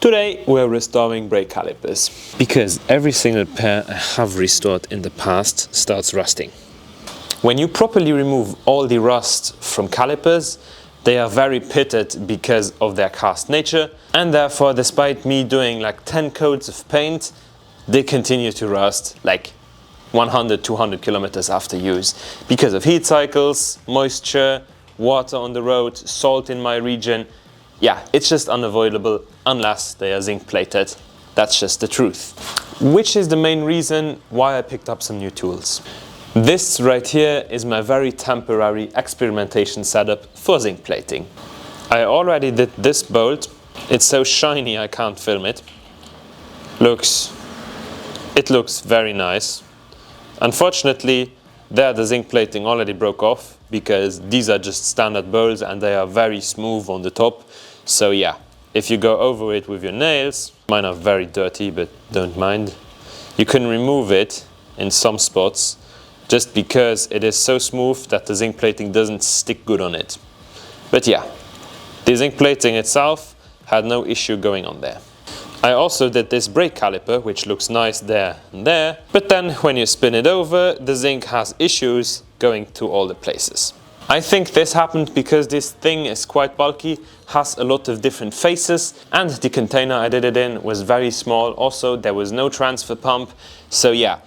Today we're restoring brake calipers, because every single pair I have restored in the past starts rusting. When you properly remove all the rust from calipers, they are very pitted because of their cast nature, and therefore, despite me doing like 10 coats of paint, they continue to rust like 100-200 kilometers after use because of heat cycles, moisture, water on the road, salt in my region. Yeah, it's just unavoidable unless they are zinc plated. That's just the truth. Which is the main reason why I picked up some new tools. This right here is my very temporary experimentation setup for zinc plating. I already did this bolt. It's so shiny I can't film it. It looks very nice. Unfortunately, there the zinc plating already broke off because these are just standard bolts and they are very smooth on the top. So yeah, if you go over it with your nails, mine are very dirty but don't mind, you can remove it in some spots just because it is so smooth that the zinc plating doesn't stick good on it. But yeah, the zinc plating itself had no issue going on there. I also did this brake caliper, which looks nice there and there, but then when you spin it over, the zinc has issues going to all the places. I think this happened because this thing is quite bulky, has a lot of different faces, and the container I did it in was very small. Also, there was no transfer pump, so yeah.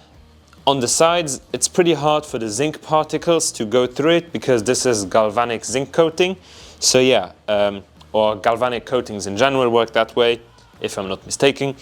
On the sides, it's pretty hard for the zinc particles to go through it because this is galvanic zinc coating. So yeah, or galvanic coatings in general work that way, if I'm not mistaken.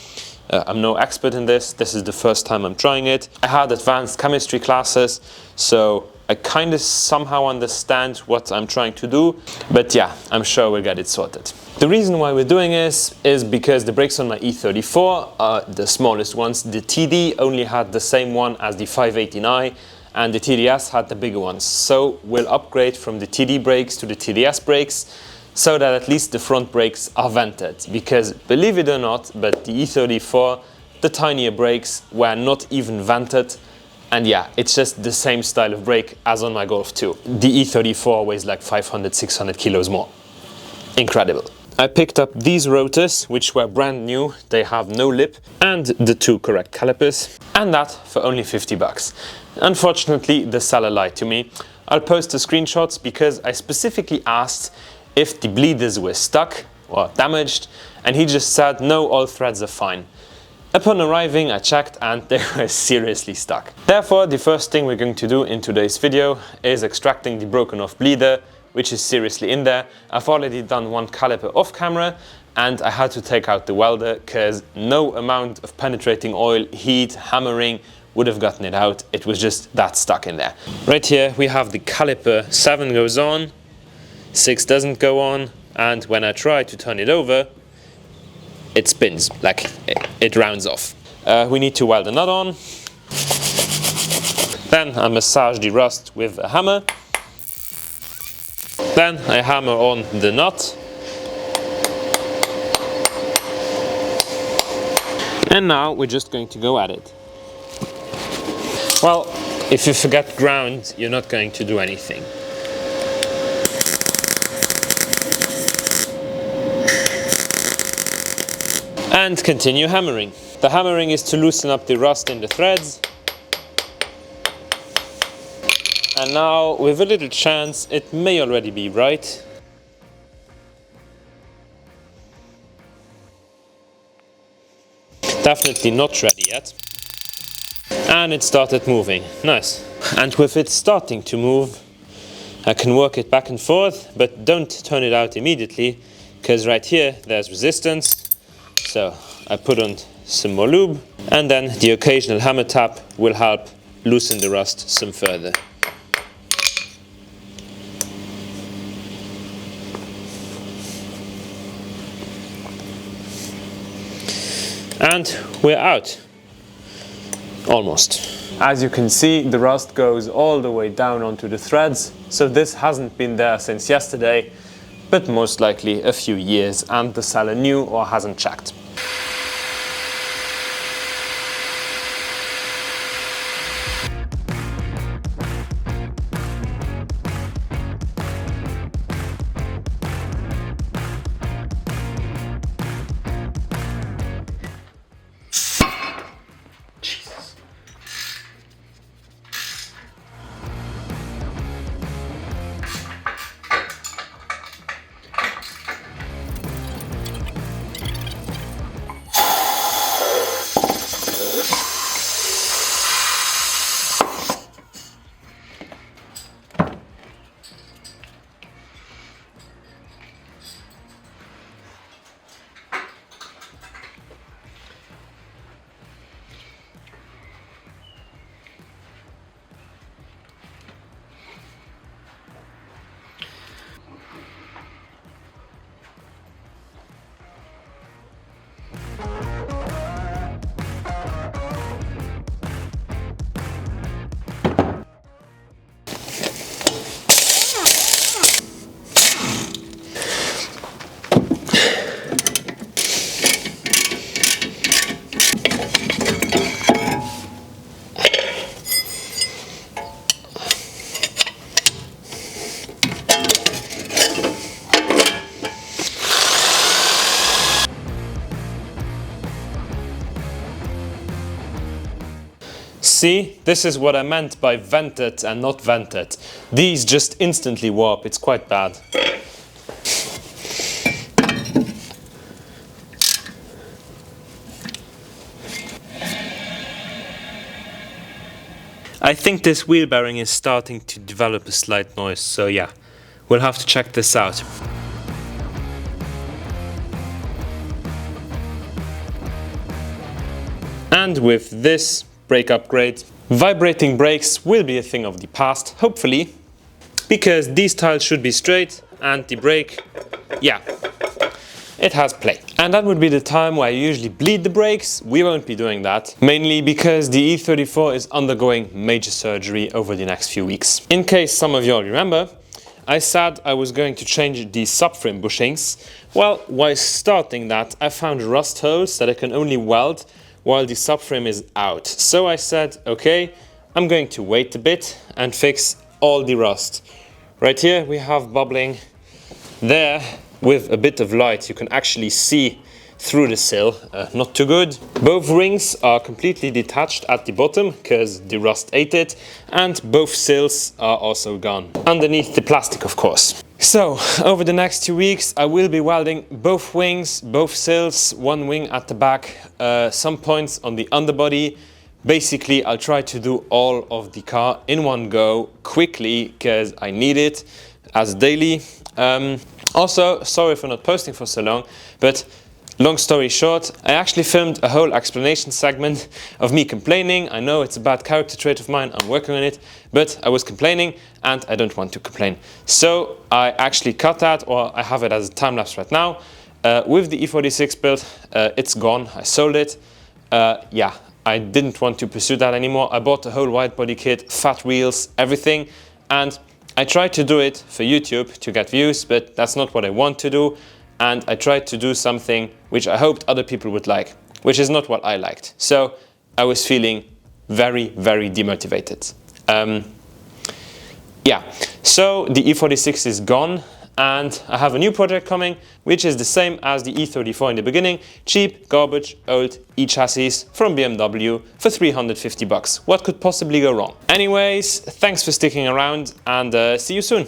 I'm no expert in this. This is the first time I'm trying it. I had advanced chemistry classes, so I kind of somehow understand what I'm trying to do. But yeah, I'm sure we'll get it sorted. The reason why we're doing this is because the brakes on my e34 are the smallest ones. The TD only had the same one as the 580i, and the TDS had the bigger ones. So we'll upgrade from the TD brakes to the TDS brakes, so that at least the front brakes are vented. Because believe it or not, but the e34, the tinier brakes were not even vented. And yeah, it's just the same style of brake as on my Golf 2. The e34 weighs like 500-600 kilos more. Incredible. I picked up these rotors, which were brand new. They have no lip, and the two correct calipers, and that for only 50 bucks. Unfortunately, the seller lied to me. I'll post the screenshots because I specifically asked if the bleeders were stuck or damaged, and he just said no, all threads are fine. Upon arriving, I checked and they were seriously stuck. Therefore, the first thing we're going to do in today's video is extracting the broken off bleeder, which is seriously in there. I've already done one caliper off camera, and I had to take out the welder because no amount of penetrating oil, heat, hammering would have gotten it out. It was just that stuck in there. Right here we have the caliper. 7 goes on, 6 doesn't go on, and when I try to turn it over, it spins, like it rounds off. We need to weld a nut on. Then I massage the rust with a hammer. Then I hammer on the nut. And now we're just going to go at it. Well, if you forget ground, you're not going to do anything. And continue hammering. The hammering is to loosen up the rust in the threads. And now, with a little chance, it may already be right. Definitely not ready yet. And it started moving. Nice. And with it starting to move, I can work it back and forth, but don't turn it out immediately, because right here there's resistance. So I put on some more lube, and then the occasional hammer tap will help loosen the rust some further. And we're out. Almost. As you can see, the rust goes all the way down onto the threads, so this hasn't been there since yesterday, but most likely a few years, and the seller knew or hasn't checked. See, this is what I meant by vented and not vented. These just instantly warp, it's quite bad. I think this wheel bearing is starting to develop a slight noise, so yeah, we'll have to check this out. And with this brake upgrade, vibrating brakes will be a thing of the past, hopefully, because these tiles should be straight and the brake, yeah, it has play. And that would be the time where I usually bleed the brakes. We won't be doing that, mainly because the e34 is undergoing major surgery over the next few weeks. In case some of you all remember, I said I was going to change the subframe bushings. Well, while starting that, I found rust holes that I can only weld while the subframe is out. So I said, okay, I'm going to wait a bit and fix all the rust. Right here we have bubbling. There, with a bit of light, you can actually see through the sill. Not too good. Both rings are completely detached at the bottom because the rust ate it, and both sills are also gone. Underneath the plastic, of course. So, over the next 2 weeks, I will be welding both wings, both sills, one wing at the back, some points on the underbody. Basically, I'll try to do all of the car in one go, quickly, because I need it as daily. Also, sorry for not posting for so long, but long story short, I actually filmed a whole explanation segment of me complaining. I know it's a bad character trait of mine, I'm working on it, but I was complaining and I don't want to complain. So I actually cut that, or I have it as a time-lapse right now. With the E46 build, it's gone, I sold it. Yeah, I didn't want to pursue that anymore. I bought a whole wide body kit, fat wheels, everything, and I tried to do it for YouTube to get views, but that's not what I want to do. And I tried to do something which I hoped other people would like, which is not what I liked. So I was feeling very, very demotivated. Yeah, so the E46 is gone and I have a new project coming, which is the same as the E34 in the beginning. Cheap, garbage, old e-chassis from BMW for 350 bucks. What could possibly go wrong? Anyways, thanks for sticking around and see you soon.